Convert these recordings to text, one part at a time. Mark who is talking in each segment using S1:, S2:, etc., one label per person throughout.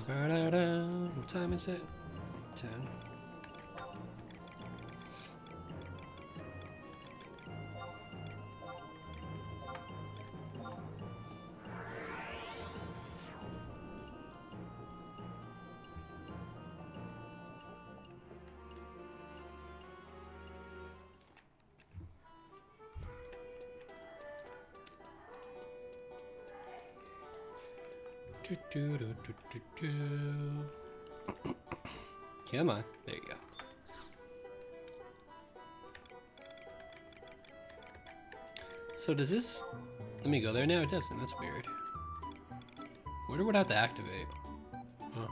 S1: What time is it? 10. Come on. There you go. So does this... Let me go there now? It doesn't. That's weird. Wonder what I have to activate. Oh.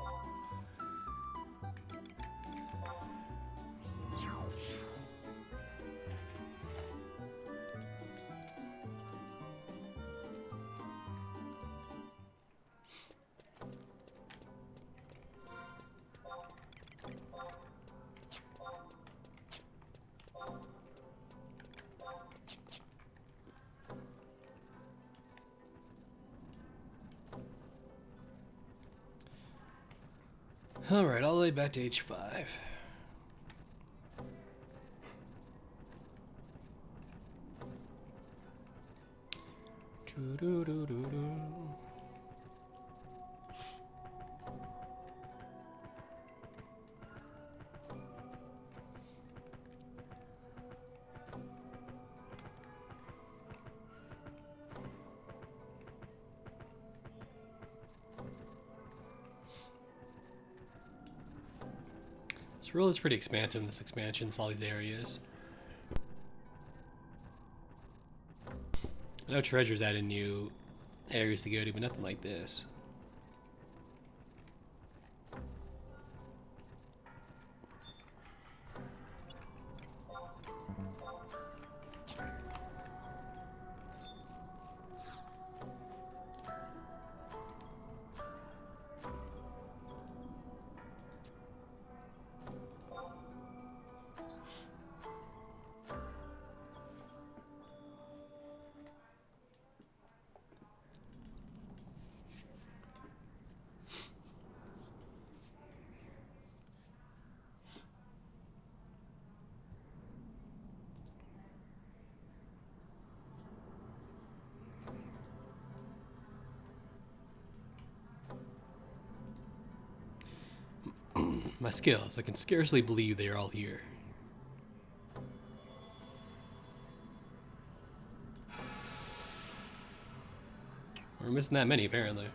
S1: Alright, all the way back to H5. This world is pretty expansive in this expansion, it's all these areas. I know Treasure's added new areas to go to, but nothing like this. My skills, I can scarcely believe they are all here. We're missing that many, apparently.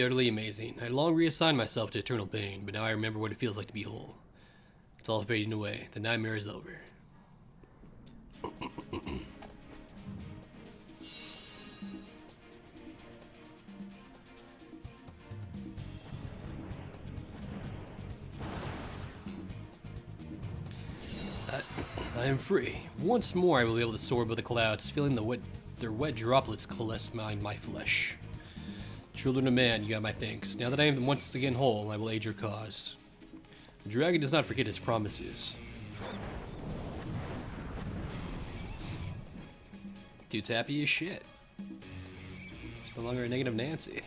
S1: Utterly amazing. I had long reassigned myself to eternal pain, but now I remember what it feels like to be whole. It's all fading away. The nightmare is over. I am free. Once more I will be able to soar above the clouds, feeling their wet droplets caress my flesh. Children of man, you got my thanks. Now that I am once again whole, I will aid your cause. The dragon does not forget his promises. Dude's happy as shit. It's no longer a negative Nancy.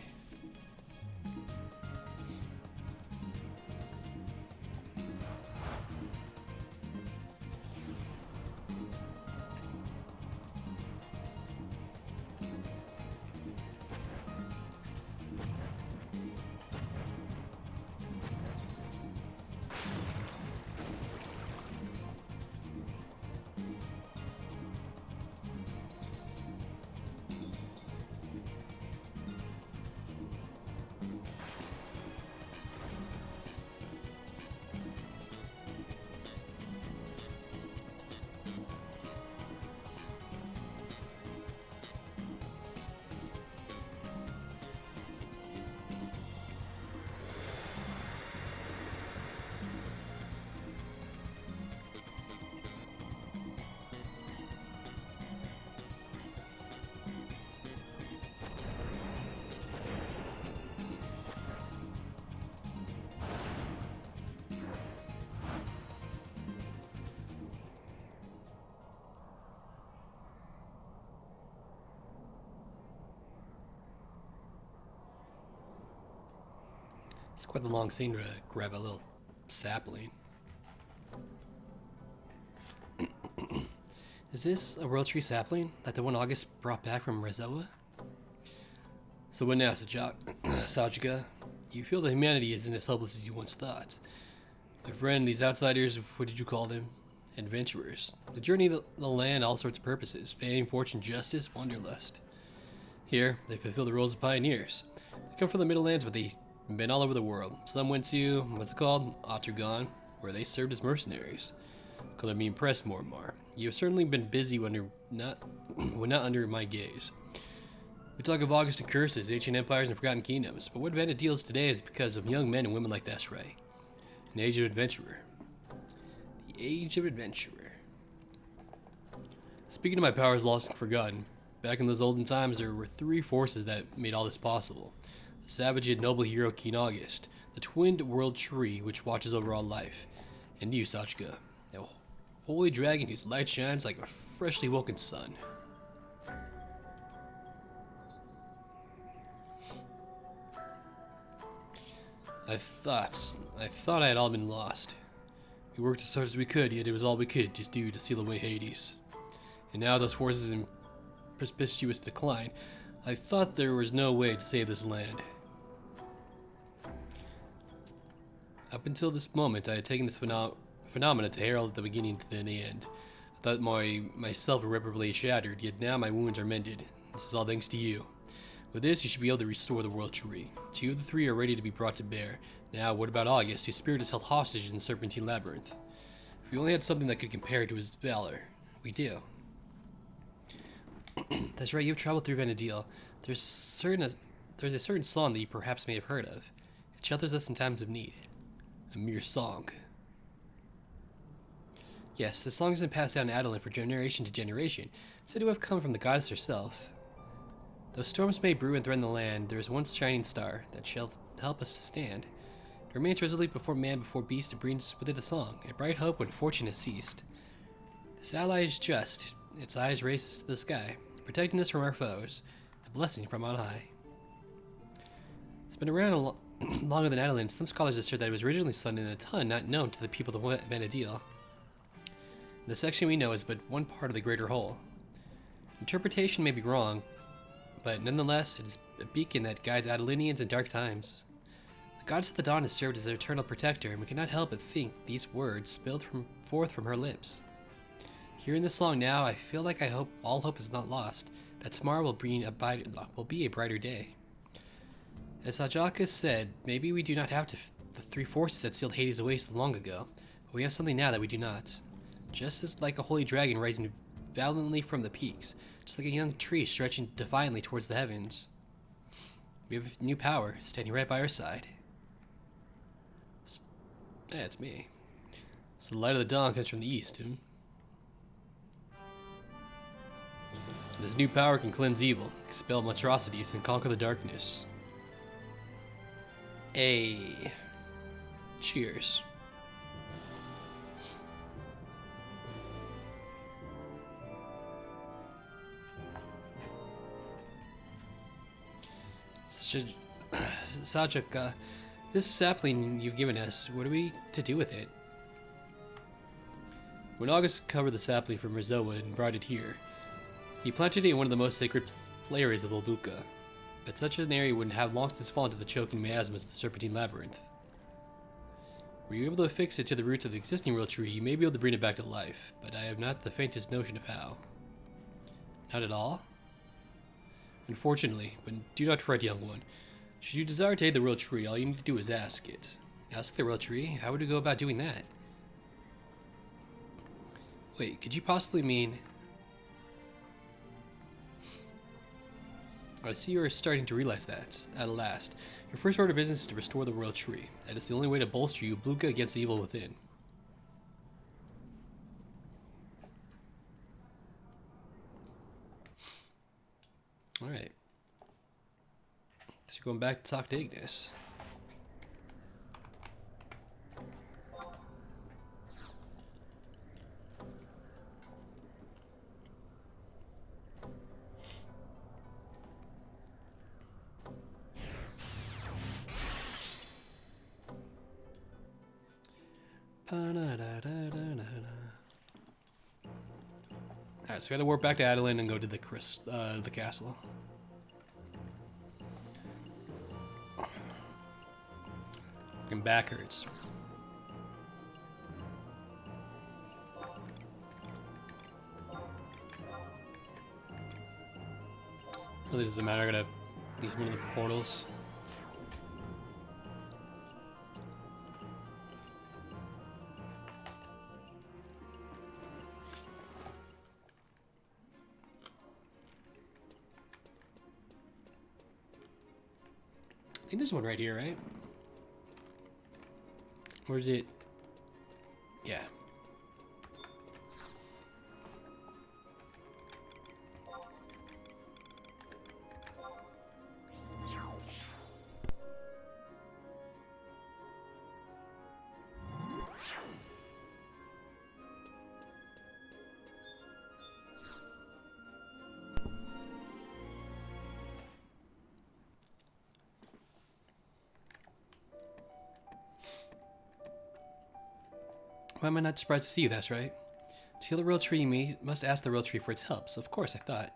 S1: It's quite the long scene to grab a little sapling. Is this a World Tree sapling, like the one August brought back from Rezoa? So what now, Sajika? You feel that humanity isn't as hopeless as you once thought. My friend, these outsiders, what did you call them? Adventurers. The journey of the land, all sorts of purposes. Fame, fortune, justice, wanderlust. Here, they fulfill the roles of pioneers. They come from the Middle Lands, but they've been all over the world. Some went to, what's it called? Oturgon, where they served as mercenaries. Color me impressed, Mormar. You have certainly been busy when not under my gaze. We talk of August and curses, ancient empires, and forgotten kingdoms, but what Vana'diel is today is because of young men and women like Thesray. An age of adventurer. The age of adventurer. Speaking of my powers lost and forgotten, back in those olden times there were three forces that made all this possible. The savage and noble hero King August, the twinned world tree which watches over all life, and you, Sachka, a holy dragon whose light shines like a freshly woken sun. I thought I had all been lost. We worked as hard as we could, yet it was all we could just do to seal away Hades. And now those forces in precipitous decline, I thought there was no way to save this land. Up until this moment, I had taken this phenomena to herald the beginning to the end. I thought myself irreparably shattered, yet now my wounds are mended. This is all thanks to you. With this, you should be able to restore the world tree. Two of the three are ready to be brought to bear. Now, what about August, whose spirit is held hostage in the Serpentine Labyrinth? If we only had something that could compare to his valor, we do. That's right, you've traveled through Vana'diel. There's a certain song that you perhaps may have heard of. It shelters us in times of need. A mere song. Yes, the song has been passed down to Adeline for generation to generation, said to have come from the goddess herself. Though storms may brew and threaten the land, there is one shining star that shall help us to stand. It remains resolute before man, before beast, and brings with it a song, a bright hope when fortune has ceased. This ally is just, its eyes raise to the sky, protecting us from our foes, a blessing from on high. It's been around longer than Adeline. Some scholars assert that it was originally sung in a tongue not known to the people of Vana'diel. The section we know is but one part of the greater whole. Interpretation may be wrong, but nonetheless, it is a beacon that guides Adelinians in dark times. The goddess of the dawn has served as their eternal protector, and we cannot help but think these words spilled forth from her lips. Hearing this song now, I feel like all hope is not lost, that tomorrow will be a brighter day. As Sajaka said, maybe we do not have the three forces that sealed Hades away so long ago, but we have something now that we do not. Just as like a holy dragon rising valiantly from the peaks, just like a young tree stretching defiantly towards the heavens. We have a new power standing right by our side. Yeah, it's me. So the light of the dawn comes from the east, This new power can cleanse evil, expel monstrosities, and conquer the darkness. Cheers. Sajaka, this sapling you've given us, what are we to do with it? When August covered the sapling from Rezoa and brought it here, he planted it in one of the most sacred areas of Ulbuka, but such an area would have long since fallen to the choking miasmas of the Serpentine Labyrinth. Were you able to affix it to the roots of the existing world tree, you may be able to bring it back to life, but I have not the faintest notion of how. Not at all? Unfortunately, but do not fret, young one. Should you desire to aid the world tree, all you need to do is ask it. Ask the world tree? How would you go about doing that? Wait, could you possibly mean... I see you are starting to realize that, at last. Your first order of business is to restore the world tree. That is the only way to bolster you, Bluka, against the evil within. Alright. So you're going back to talk to Ignis. Alright, so we gotta warp back to Adeline and go to the castle. My back hurts. Really doesn't matter, I gotta use one of the portals. I think there's one right here, right? Where's it? Yeah. Why am I not surprised to see you? That's right. To heal the World Tree, you must ask the World Tree for its help. So of course, I thought.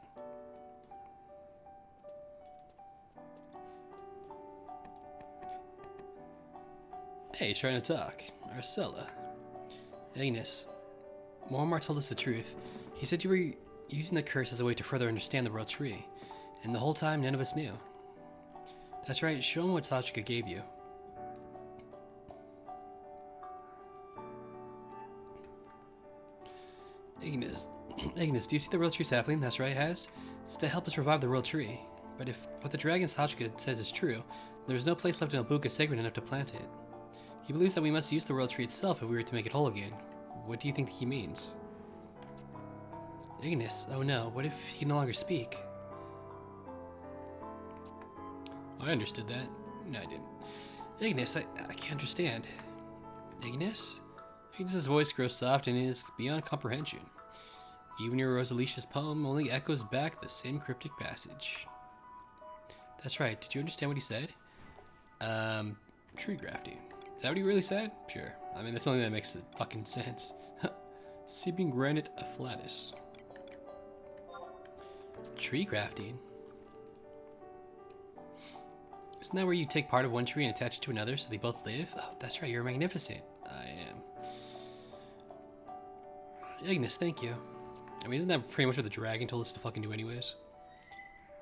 S1: Hey, trying to talk. Arcella. Agnes. Mormar told us the truth. He said you were using the curse as a way to further understand the World Tree. And the whole time, none of us knew. That's right, show him what Sachika gave you. Agnes, do you see the World Tree sapling? That's right, it has. It's to help us revive the World Tree. But if what the dragon Sachika says is true, there's no place left in Albuka sacred enough to plant it. He believes that we must use the World Tree itself if we were to make it whole again. What do you think he means? Ignis, oh no, what if he no longer speak? I understood that. No, I didn't. Ignis, I can't understand. Ignis? Ignis's voice grows soft and is beyond comprehension. Even your Rosalicia's poem only echoes back the same cryptic passage. That's right, did you understand what he said? Tree grafting. Is that what he really said? Sure. I mean, that's the only thing that makes fucking sense. Seeping granite afflatus. Tree grafting? Isn't that where you take part of one tree and attach it to another so they both live? Oh, that's right, you're magnificent. I am. Ignis, thank you. I mean, isn't that pretty much what the dragon told us to fucking do anyways?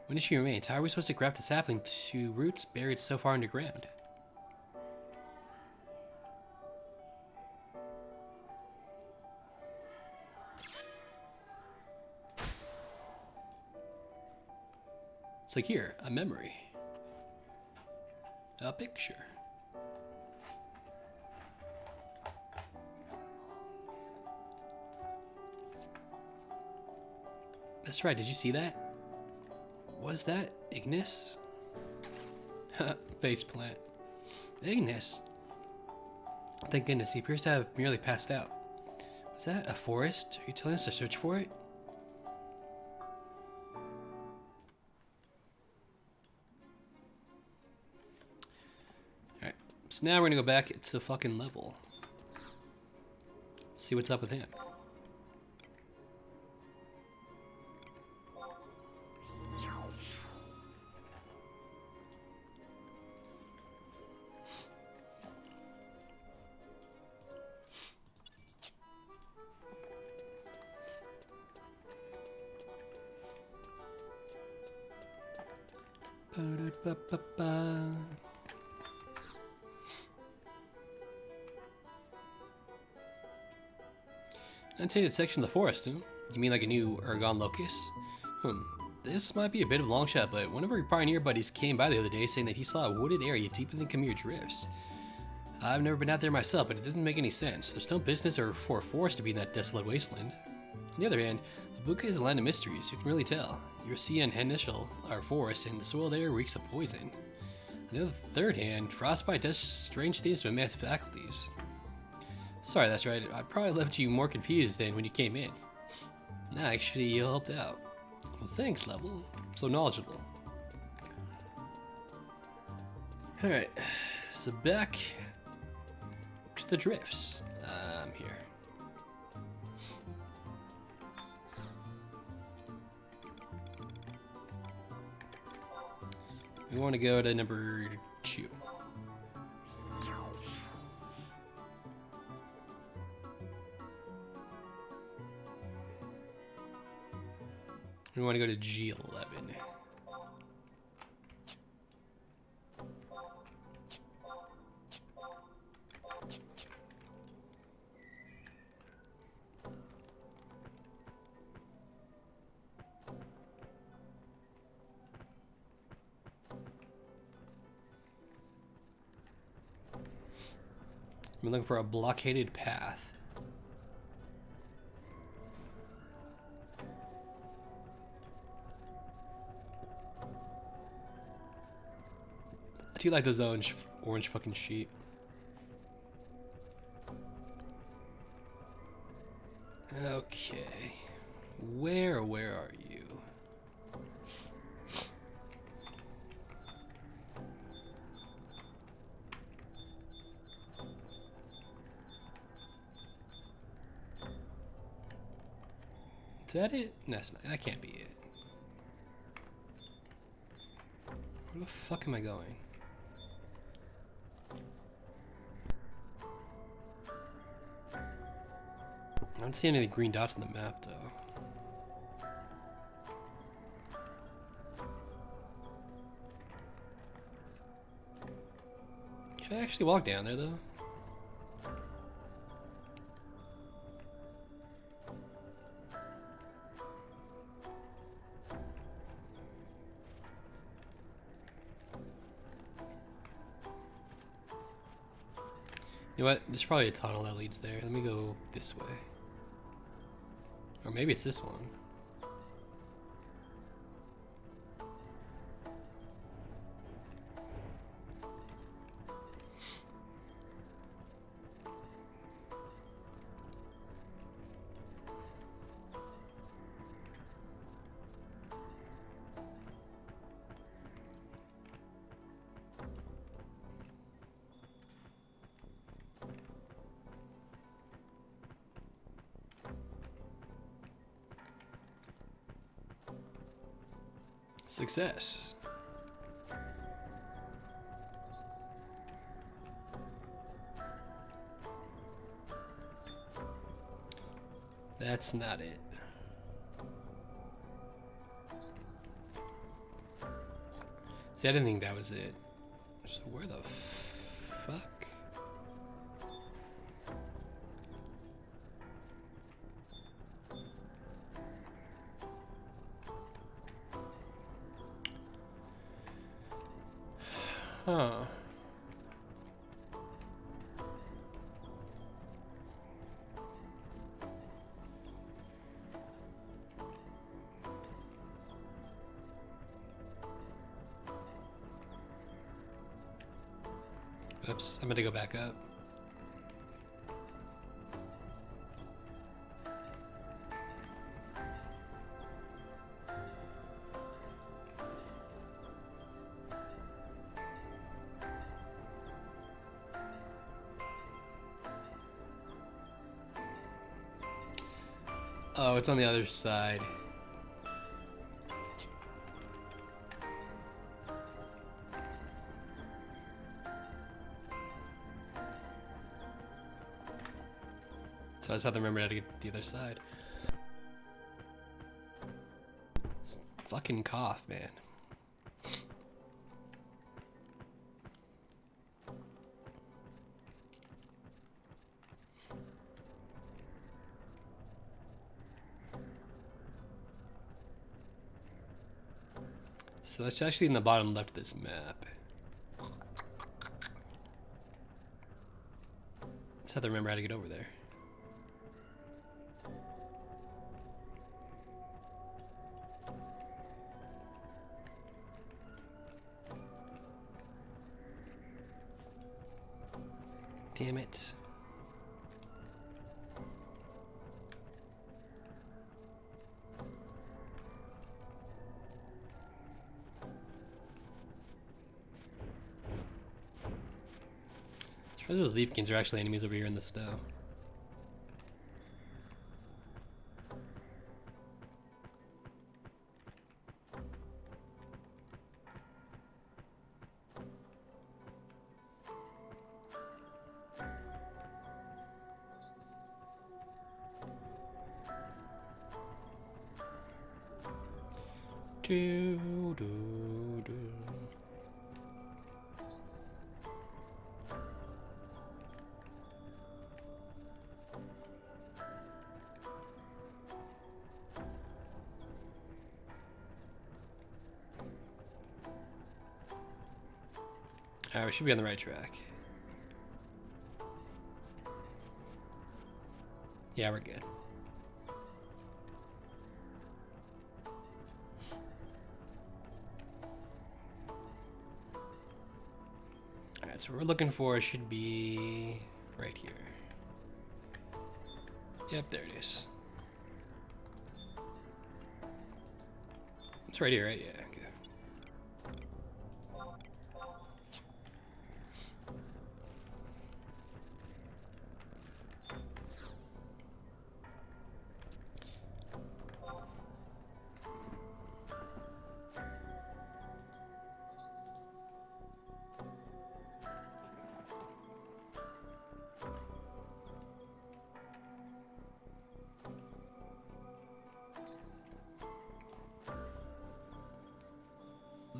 S1: When did she remain? How are we supposed to graft the sapling to roots buried so far underground? It's like here, a memory. A picture. That's right, did you see that? Was that Ignis? Faceplant. Ignis? Thank goodness, he appears to have merely passed out. Was that a forest? Are you telling us to search for it? Alright, so now we're gonna go back to the fucking level. See what's up with him. Annotated section of the forest, huh? You mean like a new Ergon locus? This might be a bit of a long shot, but one of our pioneer buddies came by the other day saying that he saw a wooded area deeper than Khmer drifts. I've never been out there myself, but it doesn't make any sense. There's no business or for a forest to be in that desolate wasteland. On the other hand, Albuka is a land of mysteries, who can really tell? Your sea and Henishal are forests, and the soil there reeks of poison. On the third hand, frostbite does strange things to a man's faculties. Sorry, that's right, I probably left you more confused than when you came in. Nah, actually, you helped out. Well, thanks, Level. So knowledgeable. Alright, so back to the drifts. come here. We want to go to number 2. We want to go to G11. I'm looking for a blockaded path. I do like those orange fucking sheep. Okay. Where are you? Is that it? No, that's not, that can't be it. Where the fuck am I going? I don't see any of the green dots on the map, though. Can I actually walk down there, though? You know what? There's probably a tunnel that leads there. Let me go this way. Or maybe it's this one. Success. That's not it. See, I didn't think that was it. So where the fuck? Huh. Oops, I'm gonna go back up. Oh, it's on the other side. So I just have to remember how to get to the other side. This fucking cough, man. So that's actually in the bottom left of this map. Just have to remember how to get over there. Damn it. I suppose those Leafkins are actually enemies over here in the snow. Do, do, do. Alright, we should be on the right track. Yeah, we're good. Alright, so what we're looking for should be right here. Yep, there it is. It's right here, right? Yeah, okay.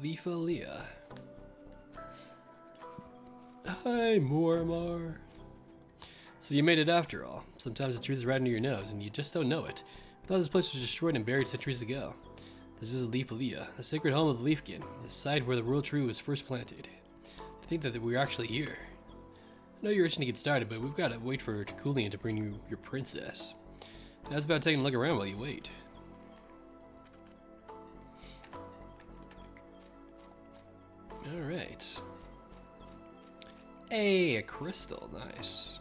S1: Leafalia. Hi, Mormar. So you made it after all. Sometimes the truth is right under your nose, and you just don't know it. I thought this place was destroyed and buried centuries ago. This is Leafalia, the sacred home of the Leafkin, the site where the world tree was first planted. To think that we're actually here. I know you're itching to get started, but we've got to wait for Takulian to bring you your princess. How's about taking a look around while you wait? Alright. Hey, a crystal. Nice.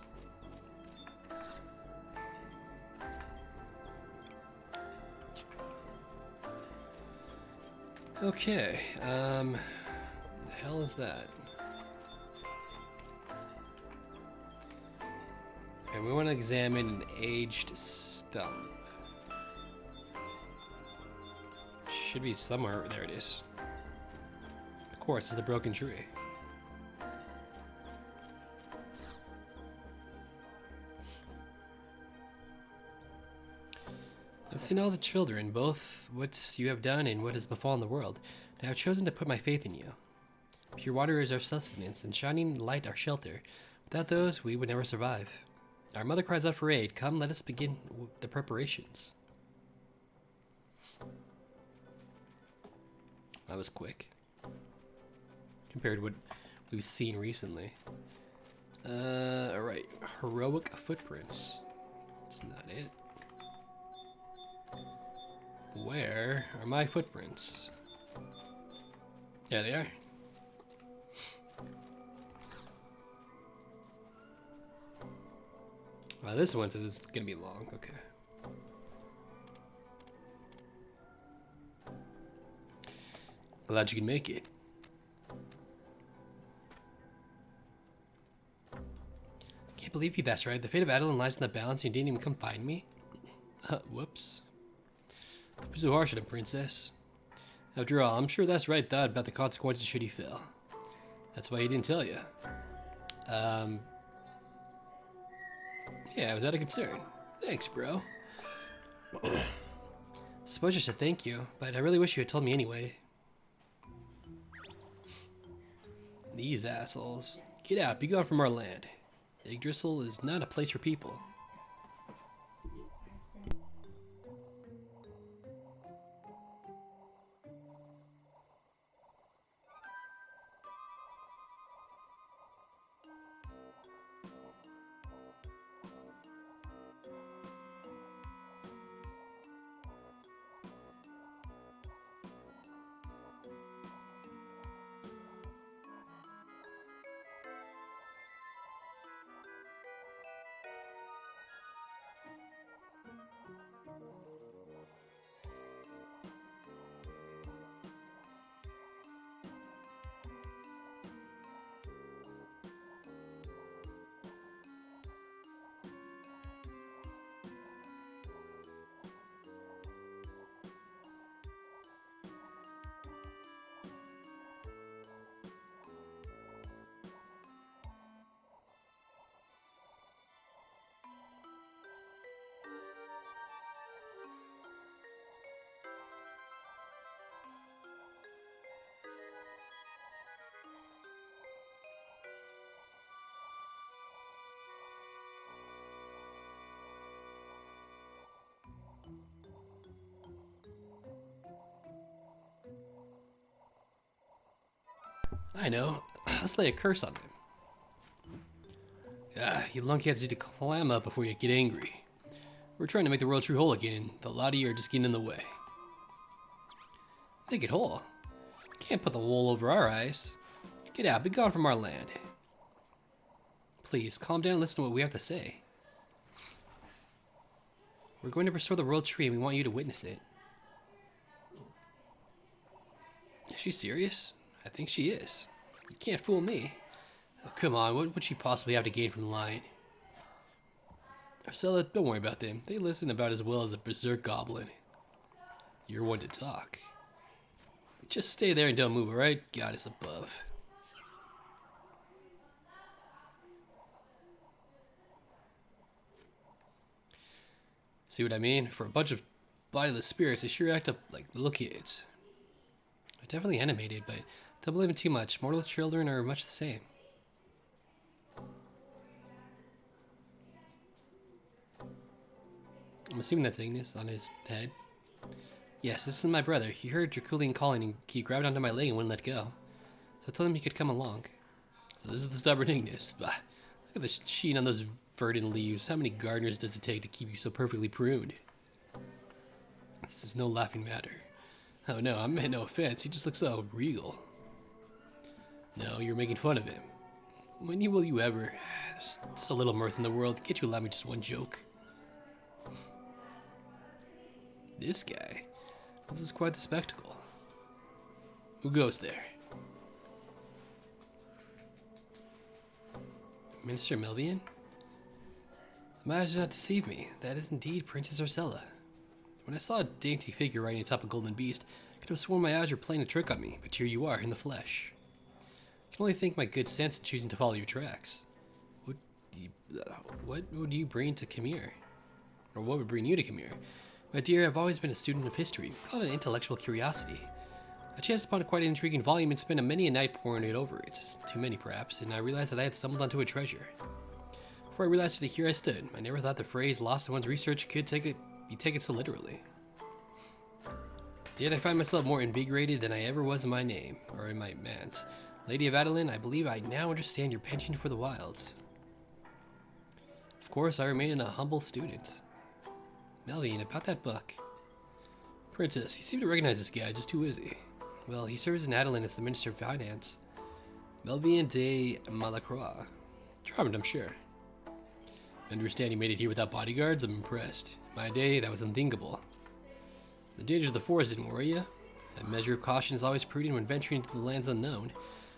S1: Okay, the hell is that? And we want to examine an aged stump. Should be somewhere. There it is. Of course, it's the broken tree. I've seen all the children, both what you have done and what has befallen the world, and I have chosen to put my faith in you. Pure water is our sustenance, and shining light our shelter. Without those, we would never survive. Our mother cries out for aid. Come, let us begin the preparations. That was quick. Compared to what we've seen recently. Alright. Heroic footprints. That's not it. Where are my footprints? Yeah, they are. Well, this one says it's gonna be long. Okay. Glad you can make it. Can't believe you, that's right. The fate of Adeline lies in the balance and you didn't even come find me? Whoops. Don't be so harsh on him, princess. After all, I'm sure that's right thought about the consequences should he fail. That's why he didn't tell you. Yeah, it was out of concern. Thanks, bro. Suppose I should thank you, but I really wish you had told me anyway. These assholes. Get out, be gone from our land. Yggdrasil is not a place for people. I know. Let's lay a curse on them. You lunkheads need to clam up before you get angry. We're trying to make the world true whole again, and the lot of you are just getting in the way. Make it whole? Can't put the wool over our eyes. Get out, be gone from our land. Please, calm down and listen to what we have to say. We're going to restore the world tree and we want you to witness it. Is she serious? I think she is. You can't fool me. Oh, come on, what would she possibly have to gain from lying? Ursula, don't worry about them. They listen about as well as a berserk goblin. You're one to talk. Just stay there and don't move, alright? God is above. See what I mean? For a bunch of bodiless spirits, they sure act up like little kids. They're definitely animated, but don't blame them too much. Mortal children are much the same. I'm assuming that's Ignis on his head. Yes, this is my brother. He heard Draculian calling and he grabbed onto my leg and wouldn't let go. So I told him he could come along. So this is the stubborn Ignis. Bah, look at the sheen on those verdant leaves. How many gardeners does it take to keep you so perfectly pruned? This is no laughing matter. Oh no, I meant no offense. He just looks so regal. No, you're making fun of him. When will you ever? There's so little mirth in the world. Can't you allow me just one joke? This guy? This is quite the spectacle. Who goes there? Minister Melvian? My eyes do not deceive me. That is indeed Princess Ursula. When I saw a dainty figure riding atop a golden beast, I could have sworn my eyes were playing a trick on me, but here you are, in the flesh. I can only thank my good sense in choosing to follow your tracks. What would you bring to Khmer? Or what would bring you to Khmer? My dear, I've always been a student of history. Call it an intellectual curiosity. I chanced upon quite an intriguing volume and spent many a night poring it over. It's too many, perhaps, and I realized that I had stumbled onto a treasure. Before I realized it, here I stood. I never thought the phrase "lost in one's research" could be taken so literally. Yet I find myself more invigorated than I ever was in my name, or in my man's. Lady of Adeline, I believe I now understand your penchant for the wilds. Of course, I remain a humble student. Melvian, about that book. Princess, you seem to recognize this guy, just who is he? Well, he serves in Adeline as the Minister of Finance. Melvian de Malacroix. Charmed, I'm sure. I understand you made it here without bodyguards. I'm impressed. In my day, that was unthinkable. The dangers of the forest didn't worry you. A measure of caution is always prudent when venturing into the lands unknown,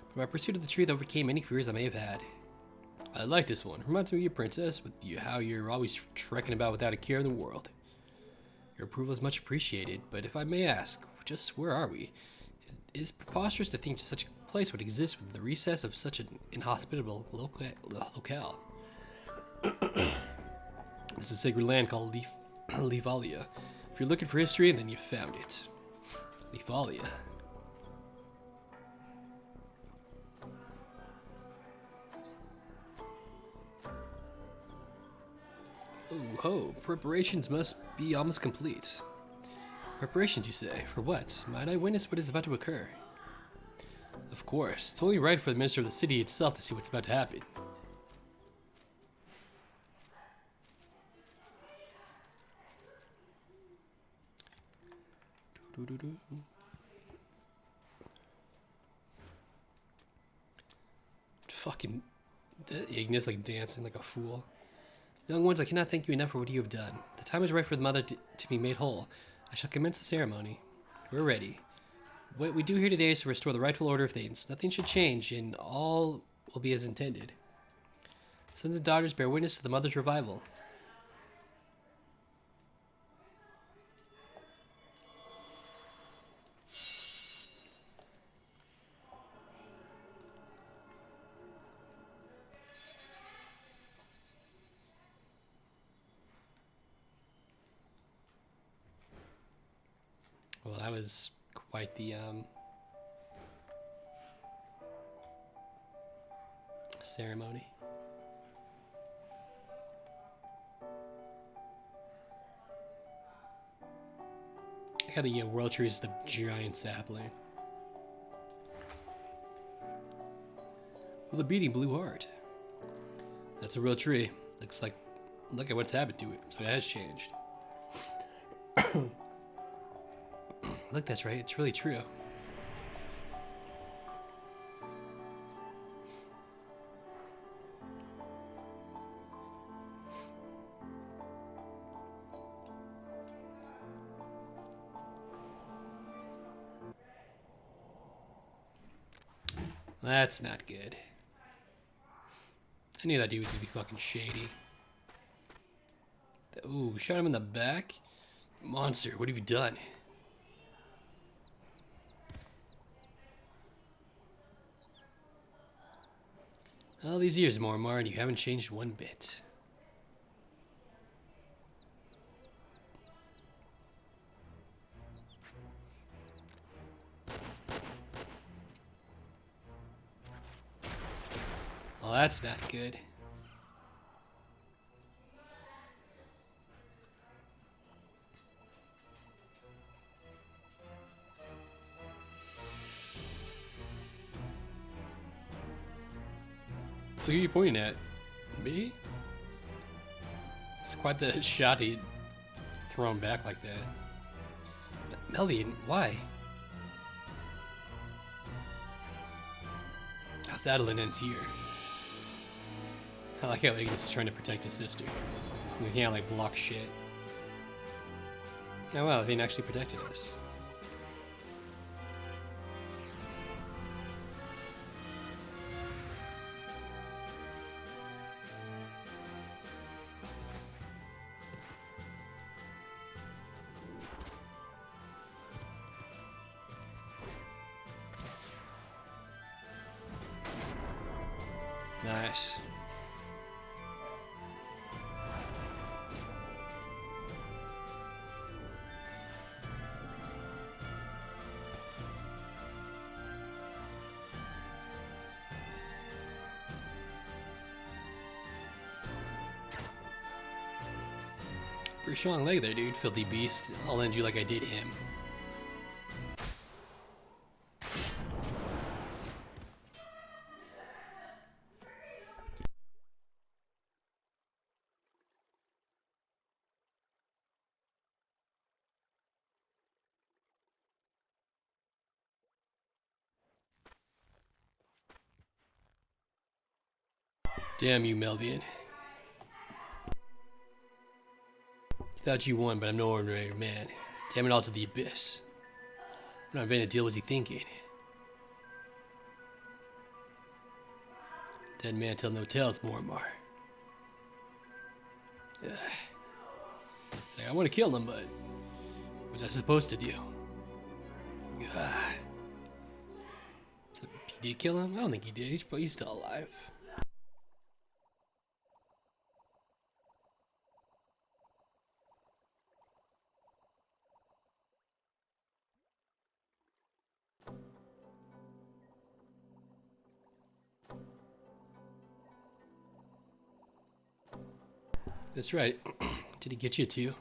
S1: but my pursuit of the truth overcame any fears I may have had. I like this one. Reminds me of you, Princess, with you, how you're always trekking about without a care in the world. Your approval is much appreciated, but if I may ask, just where are we? It is preposterous to think such a place would exist within the recess of such an inhospitable locale. This is a sacred land called Levalia. If you're looking for history, then you found it. Levalia. Oh ho, preparations must be almost complete. Preparations, you say? For what? Might I witness what is about to occur? Of course. It's only right for the Minister of the City itself to see what's about to happen. Fucking Ignis like dancing like a fool. Young ones, I cannot thank you enough for what you have done. The time is right for the mother to be made whole. I shall commence the ceremony. We're ready. What we do here today is to restore the rightful order of things. Nothing should change, and all will be as intended. Sons and daughters bear witness to the mother's revival. Well, that was quite the ceremony. I got the world tree is just a giant sapling. with a beating blue heart. That's a real tree. Look at what's happened to it. So it has changed. Look, that's right. It's really true. That's not good. I knew that dude was gonna be fucking shady. Ooh, we shot him in the back? Monster, what have you done? All these years, Mormar, and you haven't changed one bit. Well, that's not good. Who are you pointing at? Me? It's quite the shot he'd thrown back like that. Melvian, why? How's Adeline ends here? I like how Ignis trying to protect his sister. We can't like block shit. Oh well, he actually protected us. Nice. Pretty strong leg there, dude. Filthy beast. I'll end you like I did him. Damn you, Melvian. Thought you won, but I'm no ordinary man. Damn it all to the abyss. What kind of deal was he thinking? Dead man tell no tales, Mormar. It's like, I want to kill him, but what was I supposed to do? So, he did kill him? I don't think he did. He's still alive. That's right. Did he get you too?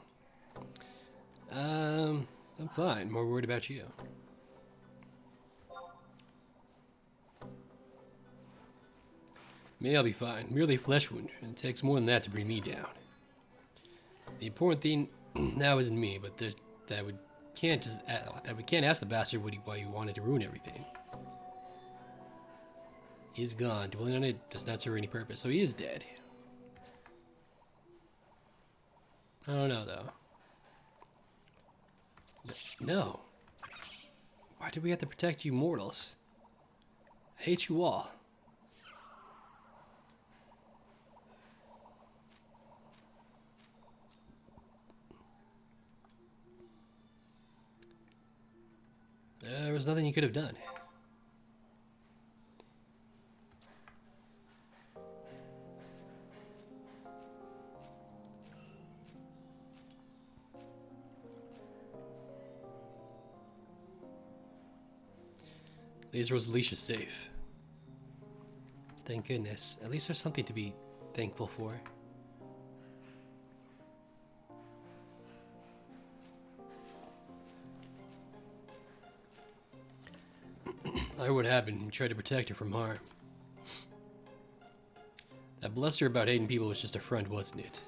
S1: I'm fine. More worried about you. Maybe I'll be fine. Merely a flesh wound, and it takes more than that to bring me down. The important thing now isn't me, but we can't ask the bastard why he wanted to ruin everything. He's gone. Dwelling on it does not serve any purpose, so he is dead. I don't know, though. No. Why do we have to protect you mortals? I hate you all. There was nothing you could have done. Laser's leash is safe. Thank goodness. At least there's something to be thankful for. I heard what happened and tried to protect her from harm. That bluster about hating people was just a front, wasn't it?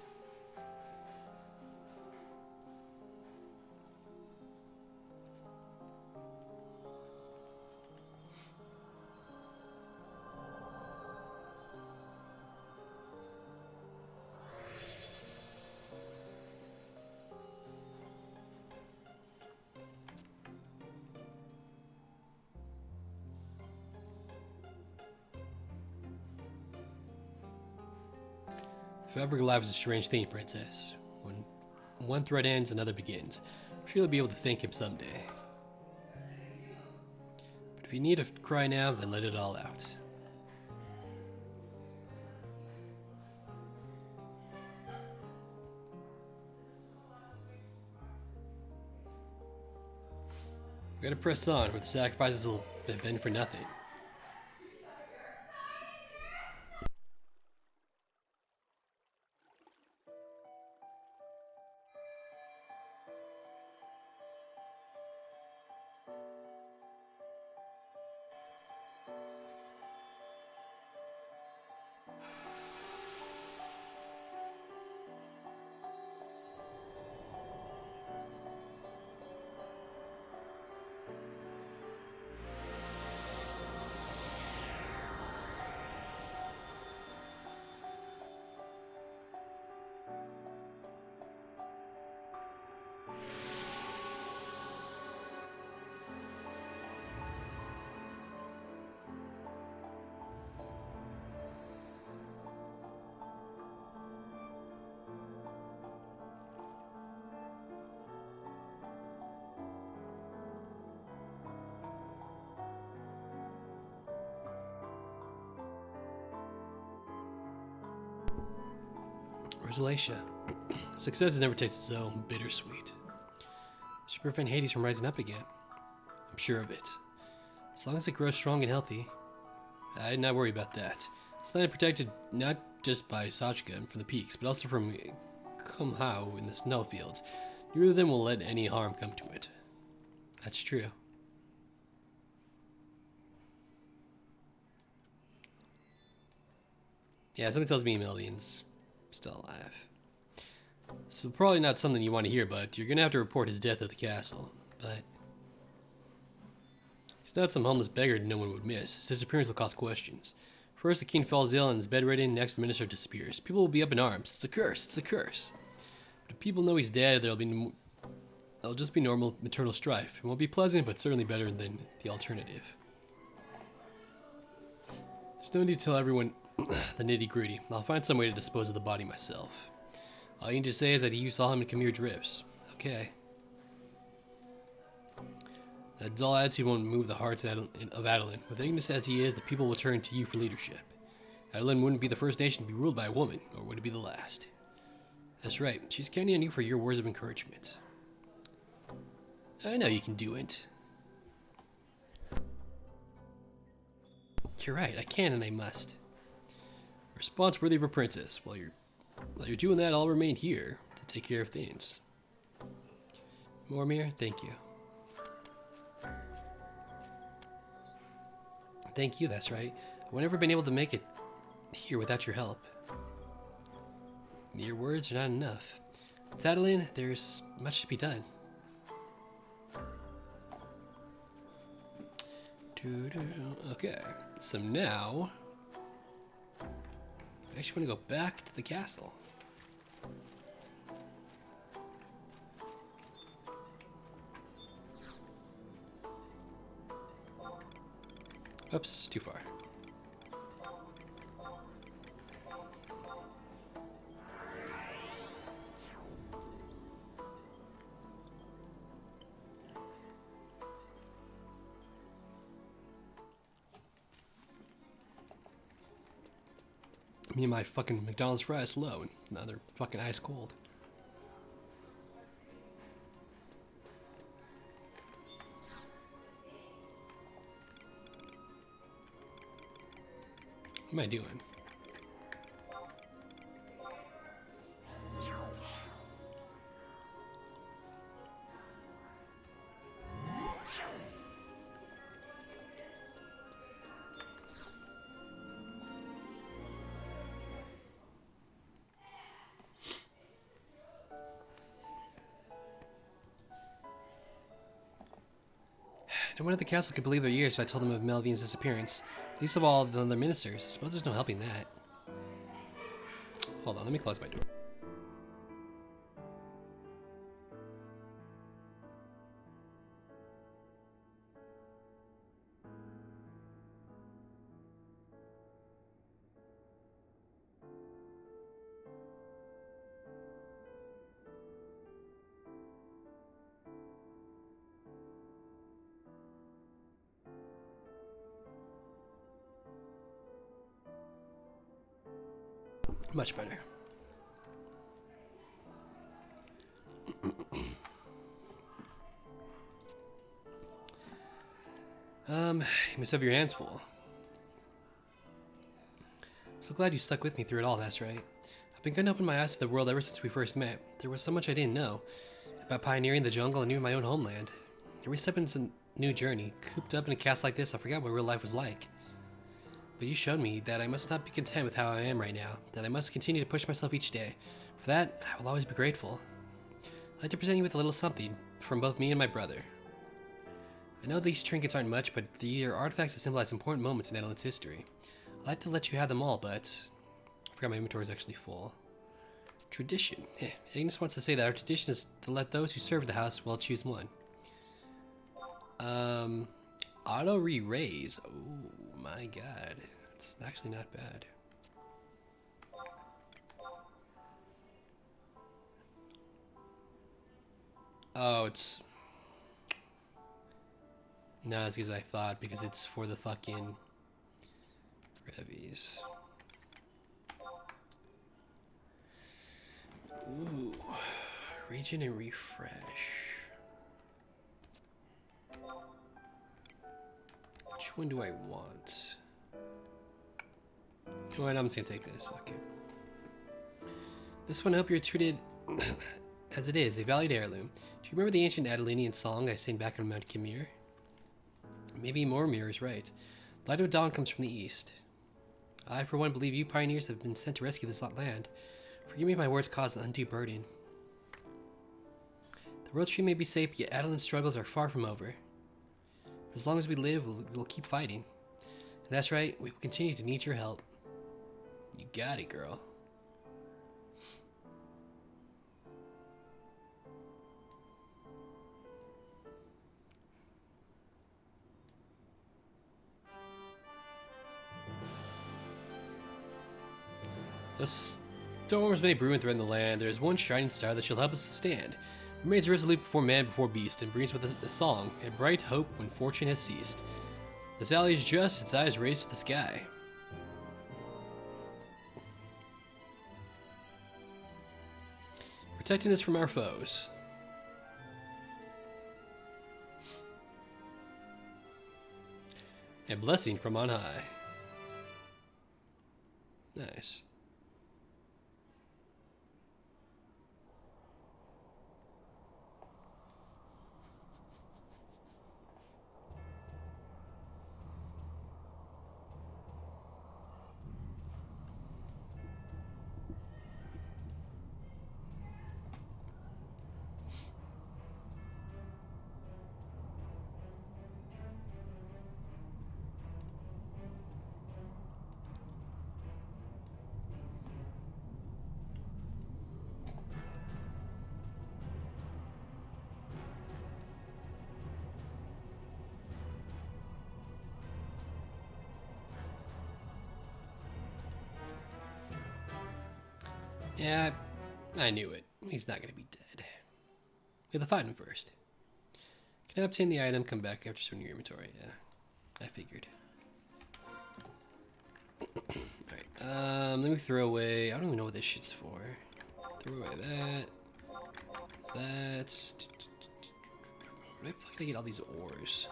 S1: Fabric life is a strange thing, Princess. When one thread ends, another begins. I'm sure you'll be able to thank him someday. But if you need to cry now, then let it all out. We gotta press on, or the sacrifices will have been for nothing. Rosalacia. Success has never tasted so bittersweet. It should prevent Hades from rising up again. I'm sure of it. As long as it grows strong and healthy, I'd not worry about that. It's not protected not just by Sachka from the peaks, but also from Kumhao in the snowfields. Neither of them will let any harm come to it. That's true. Yeah, something tells me Melvian's still alive. So probably not something you want to hear, but you're gonna have to report his death at the castle. But he's not some homeless beggar no one would miss. His disappearance will cause questions. First, the king falls ill and is bedridden. Next, the minister disappears. People will be up in arms. It's a curse. It's a curse. But if people know he's dead, there'll just be normal maternal strife. It won't be pleasant, but certainly better than the alternative. There's no need to tell everyone the nitty-gritty. I'll find some way to dispose of the body myself. All you need to say is that you saw him in Khmer drifts. Okay. That dull attitude won't move the hearts of Adolin. With ignorant as he is, the people will turn to you for leadership. Adolin wouldn't be the first nation to be ruled by a woman, or would it be the last? That's right. She's counting on you for your words of encouragement. I know you can do it. You're right. I can and I must. Response worthy of a princess. While you're doing that, I'll remain here to take care of things. Mormir, thank you. Thank you, that's right. I would never been able to make it here without your help. Mere words are not enough. With Adolin, there's much to be done. Okay, so now I actually want to go back to the castle. Oops, too far. Me and my fucking McDonald's fries low, and now they're fucking ice cold. What am I doing? No one at the castle could believe their ears if I told them of Melvine's disappearance. Least of all, the other ministers. I suppose there's no helping that. Hold on, let me close my door. Much better. You must have your hands full. I'm so glad you stuck with me through it all, that's right. I've been going to open my eyes to the world ever since we first met. There was so much I didn't know about pioneering the jungle and new my own homeland. Every step is a new journey. Cooped up in a castle like this, I forgot what real life was like. But you showed me that I must not be content with how I am right now, that I must continue to push myself each day. For that, I will always be grateful. I'd like to present you with a little something from both me and my brother. I know these trinkets aren't much, but they are artifacts that symbolize important moments in Adelin's history. I'd like to let you have them all, but I forgot my inventory is actually full. Tradition. Ignis wants to say that our tradition is to let those who serve the house well choose one. Auto re-raise. Oh my god. That's actually not bad. Oh, it's not as good as I thought because it's for the fucking Revies. Ooh. Region and refresh. Which one do I want? You know what, I'm just gonna take this. Okay. This one, I hope you're treated as it is, a valued heirloom. Do you remember the ancient Adelinian song I sang back on Mount Kimir? Maybe Mormir is right. Light of dawn comes from the east. I, for one, believe you pioneers have been sent to rescue this land. Forgive me if my words cause an undue burden. The world tree may be safe, yet Adelin's struggles are far from over. As long as we live, we'll keep fighting. And that's right, we will continue to need your help. You got it, girl. The storms may brew and threaten the land. There is one shining star that shall help us stand. Remains resolute before man, before beast, and brings with us a song, a bright hope when fortune has ceased. This alley is just, its eyes raised to the sky. Protecting us from our foes. A blessing from on high. Nice. Yeah, I knew it. He's not gonna be dead. We have to find him first. Can I obtain the item? Come back after sorting your inventory. Yeah, I figured. Alright, let me throw away. I don't even know what this shit's for. Throw away that. That. Where the fuck did I get all these ores?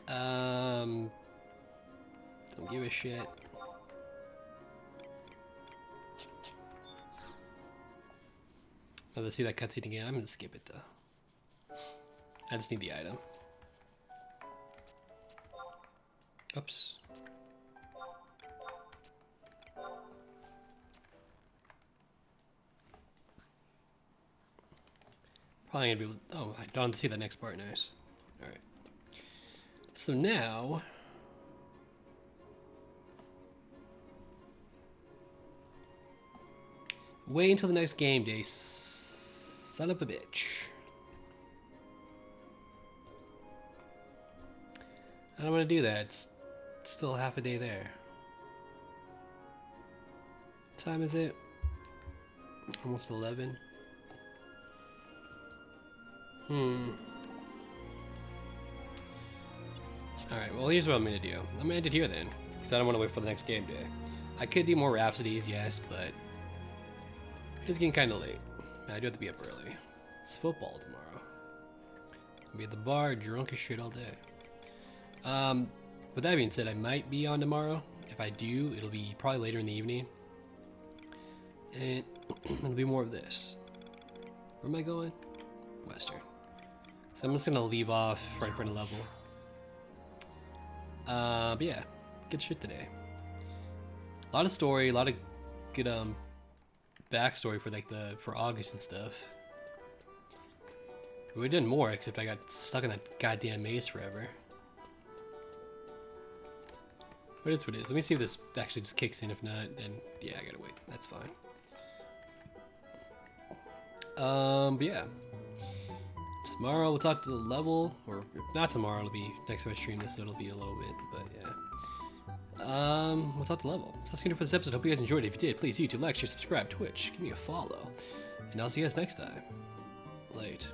S1: Don't give a shit. Oh, let's see that cutscene again. I'm gonna skip it though. I just need the item. Oops. Probably gonna be able to, oh, I don't have to see that next part, nice. Alright. So now... wait until the next game day, son of a bitch. I don't want to do that, it's still half a day there. What time is it? Almost 11. Alright, well here's what I'm gonna do. I'm gonna end it here then, because I don't want to wait for the next game day. I could do more Rhapsodies, yes, but it's getting kind of late. I do have to be up early. It's football tomorrow. I'll be at the bar, drunk as shit all day. With that being said, I might be on tomorrow. If I do, it'll be probably later in the evening. And it'll be more of this. Where am I going? Western. So I'm just gonna leave off right in front of level. But yeah, good shit today. A lot of story, a lot of good backstory for like for August and stuff. We did more, except I got stuck in that goddamn maze forever. What is what it is? Let me see if this actually just kicks in. If not, then yeah, I gotta wait. That's fine. But yeah. Tomorrow we'll talk to the level, or if not tomorrow, it'll be next time I stream this, so it'll be a little bit, but yeah. We'll talk to level. So that's gonna do for this episode. Hope you guys enjoyed it. If you did, please YouTube, like, share, subscribe, Twitch, give me a follow. And I'll see you guys next time. Late.